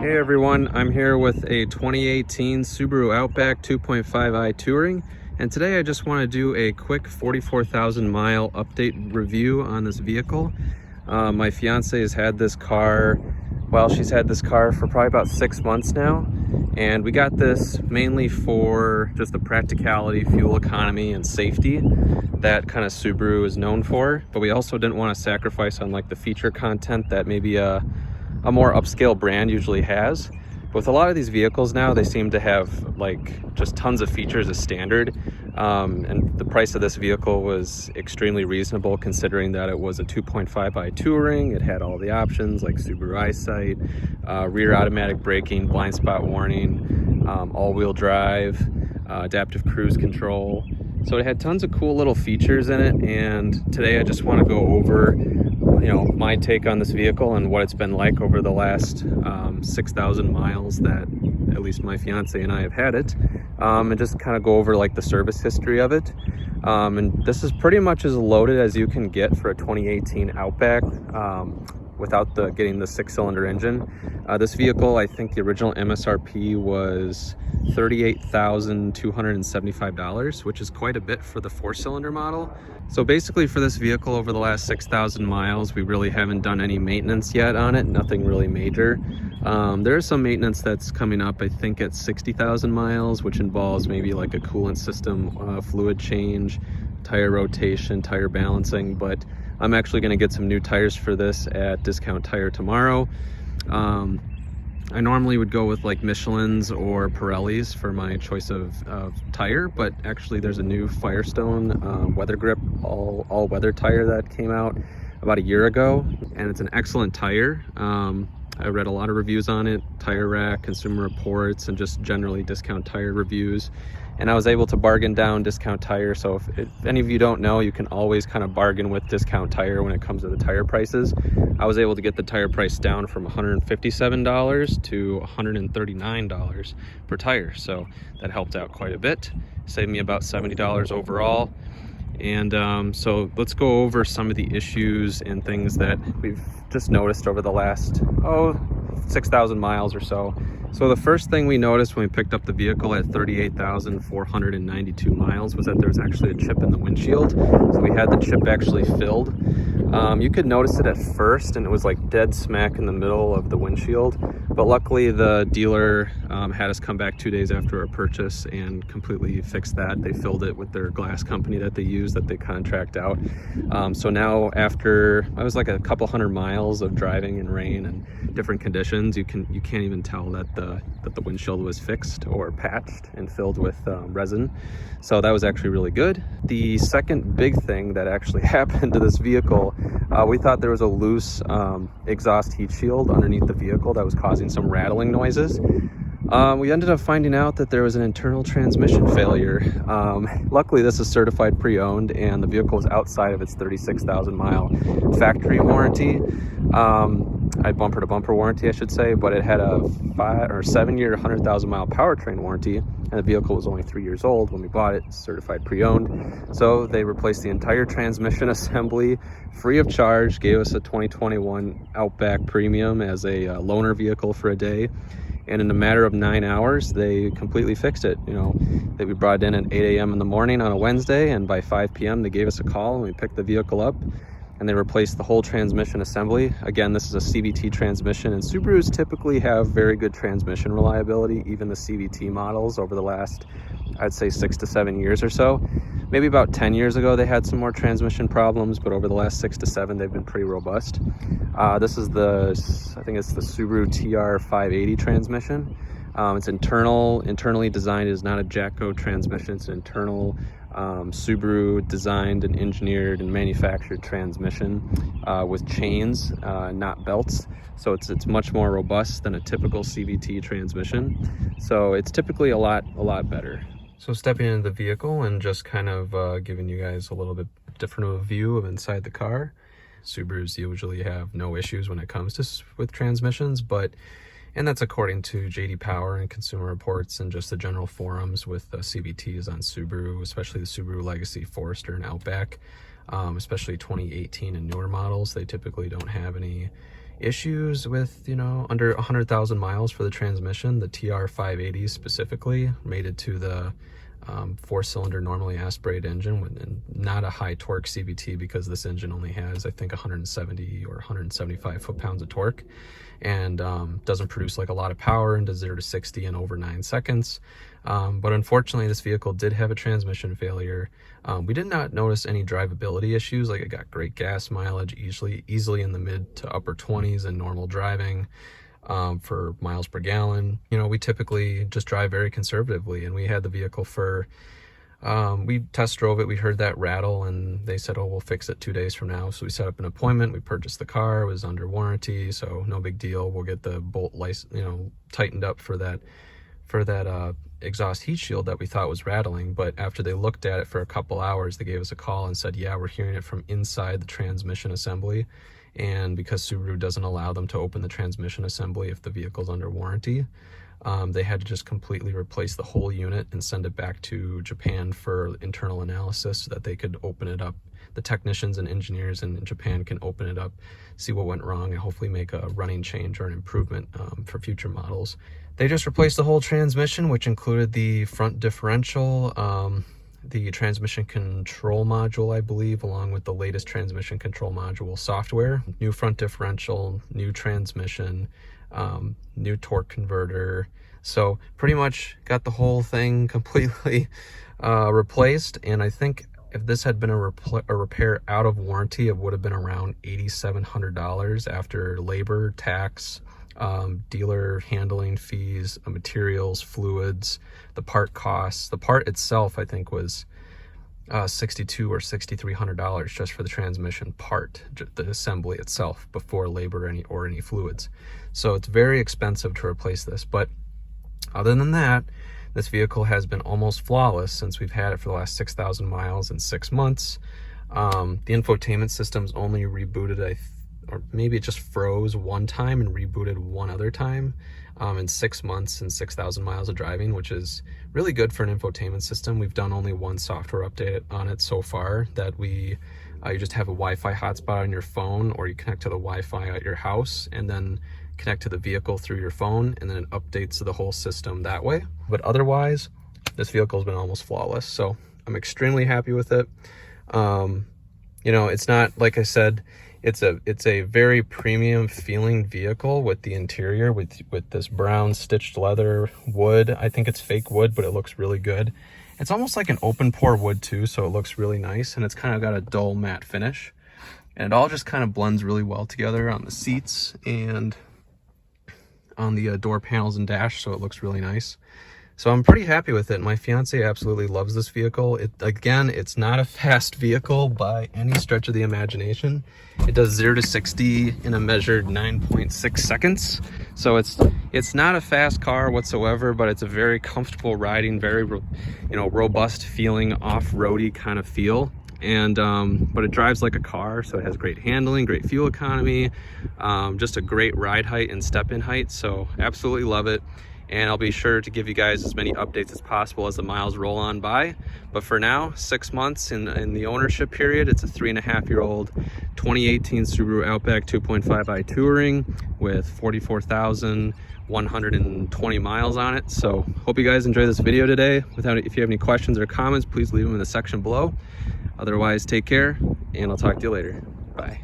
Hey everyone, I'm here with a 2018 Subaru Outback 2.5i Touring, and today I just want to do a quick 44,000 mile update review on this vehicle. My fiance has had this car, she's had this car for probably about 6 months now, and we got this mainly for just the practicality, fuel economy, and safety that kind of Subaru is known for, but we also didn't want to sacrifice on like the feature content that maybe a more upscale brand usually has. But with a lot of these vehicles now, they seem to have like just tons of features as standard, and the price of this vehicle was extremely reasonable considering that it was a 2.5i Touring. It had all the options like Subaru eyesight, rear automatic braking, blind spot warning, all-wheel drive, adaptive cruise control. So it had tons of cool little features in it, and today I just want to go over my take on this vehicle and what it's been like over the last 6,000 miles that at least my fiance and I have had it, and just kind of go over like the service history of it. And this is pretty much as loaded as you can get for a 2018 Outback without getting the 6-cylinder engine. This vehicle, I think the original MSRP was $38,275, which is quite a bit for the 4-cylinder model. So basically for this vehicle over the last 6,000 miles, we really haven't done any maintenance yet on it, nothing really major. There is some maintenance that's coming up, I think at 60,000 miles, which involves maybe like a coolant system, fluid change, tire rotation, tire balancing, but I'm actually gonna get some new tires for this at Discount Tire tomorrow. I normally would go with like Michelin's or Pirelli's for my choice of tire, but actually there's a new Firestone weather grip all weather tire that came out about a year ago, and it's an excellent tire. I read a lot of reviews on it, Tire Rack, Consumer Reports, and just generally Discount Tire reviews, and I was able to bargain down Discount Tire. So if any of you don't know, you can always kind of bargain with Discount Tire when it comes to the tire prices. I was able to get the tire price down from $157 to $139 per tire, so that helped out quite a bit, saved me about $70 overall. And so let's go over some of the issues and things that we've just noticed over the last 6,000 miles or so. So the first thing we noticed when we picked up the vehicle at 38,492 miles was that there's actually a chip in the windshield. So we had the chip actually filled. You could notice it at first, and it was like dead smack in the middle of the windshield. But luckily the dealer had us come back 2 days after our purchase and completely fixed that. They filled it with their glass company that they use, that they contract out. So now after, I was like a couple hundred miles of driving in rain and different conditions, you can't even tell that the windshield was fixed or patched and filled with resin. So that was actually really good. The second big thing that actually happened to this vehicle, we thought there was a loose exhaust heat shield underneath the vehicle that was causing some rattling noises. We ended up finding out that there was an internal transmission failure. Luckily this is certified pre-owned, and the vehicle was outside of its 36,000 mile factory warranty. Bumper to bumper warranty, I should say, but it had a 7-year 100,000 mile powertrain warranty, and the vehicle was only 3 years old when we bought it, certified pre-owned. So they replaced the entire transmission assembly free of charge, gave us a 2021 Outback Premium as a loaner vehicle for a day, and in a matter of 9 hours they completely fixed it. We brought it in at 8 a.m. in the morning on a Wednesday, and by 5 p.m. they gave us a call and we picked the vehicle up, and they replaced the whole transmission assembly. Again, this is a CVT transmission, and Subarus typically have very good transmission reliability, even the CVT models over the last, I'd say 6 to 7 years or so. Maybe about 10 years ago they had some more transmission problems, but over the last 6 to 7 they've been pretty robust. This is I think it's the Subaru TR580 transmission. It's internally designed. It is not a Jatco transmission. It's an internal Subaru designed and engineered and manufactured transmission with chains, not belts. So it's much more robust than a typical CVT transmission. So it's typically a lot better. So stepping into the vehicle and just kind of giving you guys a little bit different of a view of inside the car. Subarus usually have no issues when it comes to with transmissions, and that's according to JD Power and Consumer Reports and just the general forums with CVTs on Subaru, especially the Subaru Legacy, Forester, and Outback, especially 2018 and newer models. They typically don't have any issues with, you know, under 100,000 miles for the transmission. The TR580 specifically mated to the 4-cylinder normally aspirated engine and not a high torque CVT, because this engine only has, I think, 170 or 175 foot-pounds of torque, and doesn't produce like a lot of power and does 0 to 60 in over 9 seconds. But unfortunately, this vehicle did have a transmission failure. We did not notice any drivability issues. Like, it got great gas mileage, easily in the mid to upper 20s in normal driving. For miles per gallon. You know, we typically just drive very conservatively, and we had the vehicle for, we test drove it, we heard that rattle, and they said, oh, we'll fix it 2 days from now. So we set up an appointment, we purchased the car, it was under warranty, so no big deal. We'll get the bolt license, you know, tightened up for that exhaust heat shield that we thought was rattling. But after they looked at it for a couple hours, they gave us a call and said, yeah, we're hearing it from inside the transmission assembly. And because Subaru doesn't allow them to open the transmission assembly if the vehicle's under warranty, they had to just completely replace the whole unit and send it back to Japan for internal analysis so that they could open it up. The technicians and engineers in Japan can open it up, see what went wrong, and hopefully make a running change or an improvement for future models. They just replaced the whole transmission, which included the front differential, the transmission control module, I believe, along with the latest transmission control module software, new front differential, new transmission, new torque converter. So pretty much got the whole thing completely replaced. And I think if this had been a repair out of warranty, it would have been around $8,700 after labor, tax, dealer handling fees, materials, fluids, the part costs. The part itself, I think, was $6,200 or $6,300 just for the transmission part, the assembly itself, before labor or any fluids. So it's very expensive to replace this. But other than that, this vehicle has been almost flawless since we've had it for the last 6,000 miles in 6 months. The infotainment system's only rebooted, or maybe it just froze one time and rebooted one other time in 6 months and 6,000 miles of driving, which is really good for an infotainment system. We've done only one software update on it so far, that you just have a Wi-Fi hotspot on your phone, or you connect to the Wi-Fi at your house and then connect to the vehicle through your phone, and then it updates the whole system that way. But otherwise, this vehicle has been almost flawless. So I'm extremely happy with it. You know, it's not, like I said, it's a very premium feeling vehicle with the interior, with this brown stitched leather wood. I think it's fake wood, but it looks really good. It's almost like an open pore wood too, so it looks really nice, and it's kind of got a dull matte finish. And it all just kind of blends really well together on the seats and on the door panels and dash, so it looks really nice. So I'm pretty happy with it. My fiance absolutely loves this vehicle. Again, it's not a fast vehicle by any stretch of the imagination. It does 0 to 60 in a measured 9.6 seconds. So it's not a fast car whatsoever, but it's a very comfortable riding, very, you know, robust feeling, off-roady kind of feel. And but it drives like a car, so it has great handling, great fuel economy, just a great ride height and step-in height. So absolutely love it. And I'll be sure to give you guys as many updates as possible as the miles roll on by. But for now, 6 months in the ownership period, it's a 3.5-year-old 2018 Subaru Outback 2.5i Touring with 44,120 miles on it. So hope you guys enjoy this video today. If you have any questions or comments, please leave them in the section below. Otherwise, take care, and I'll talk to you later. Bye.